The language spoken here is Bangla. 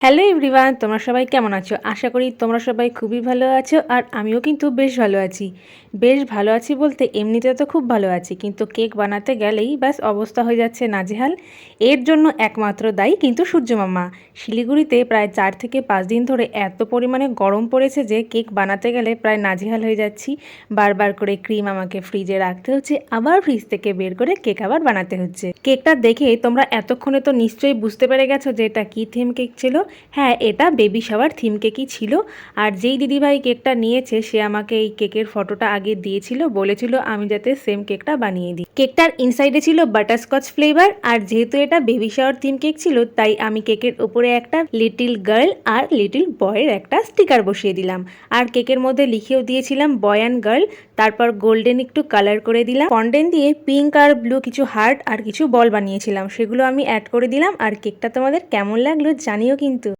হ্যালো এভরিওয়ান, তোমরা সবাই কেমন আছো? আশা করি তোমরা সবাই খুবই ভালো আছো আর আমিও কিন্তু বেশ ভালো আছি। বেশ ভালো আছি বলতে এমনিতে তো খুব ভালো আছি, কিন্তু কেক বানাতে গেলেই ব্যাস অবস্থা হয়ে যাচ্ছে নাজেহাল। এর জন্য একমাত্র দায়ী কিন্তু সূর্যমামা। শিলিগুড়িতে প্রায় 4 থেকে 5 দিন ধরে এত পরিমাণে গরম পড়েছে যে কেক বানাতে গেলে প্রায় নাজেহাল হয়ে যাচ্ছি। বারবার করে ক্রিম আমাকে ফ্রিজে রাখতে হচ্ছে, আবার ফ্রিজ থেকে বের করে কেক আবার বানাতে হচ্ছে। কেকটা দেখে তোমরা এতক্ষণে তো নিশ্চয়ই বুঝতে পেরে গেছো যে এটা কী থিম কেক ছিল। হ্যাঁ, এটা বেবি শাওয়ার থিম কেকই ছিল। আর যেই দিদিভাই কেকটা নিয়েছে সে আমাকে এই কেকের ফটোটা আগে দিয়েছিল, বলেছিল আমি যাতে সেম কেকটা বানিয়ে দিই। কেকটার ইনসাইডে ছিল বাটারস্কচ ফ্লেভার, আর যেহেতু এটা বেবি শাওয়ার থিম কেক ছিল তাই আমি কেকের উপরে একটা লিটিল গার্ল আর লিটিল বয়ের একটা স্টিকার বসিয়ে দিলাম। আর কেকের মধ্যে লিখেও দিয়েছিলাম বয় অ্যান্ড গার্ল। তারপর গোল্ডেন একটু কালার করে দিলাম, ফন্ডেন্ট দিয়ে পিঙ্ক আর ব্লু কিছু হার্ট আর কিছু বল বানিয়েছিলাম, সেগুলো আমি অ্যাড করে দিলাম। আর কেকটা তোমাদের কেমন লাগলো জানিও কিন্তু।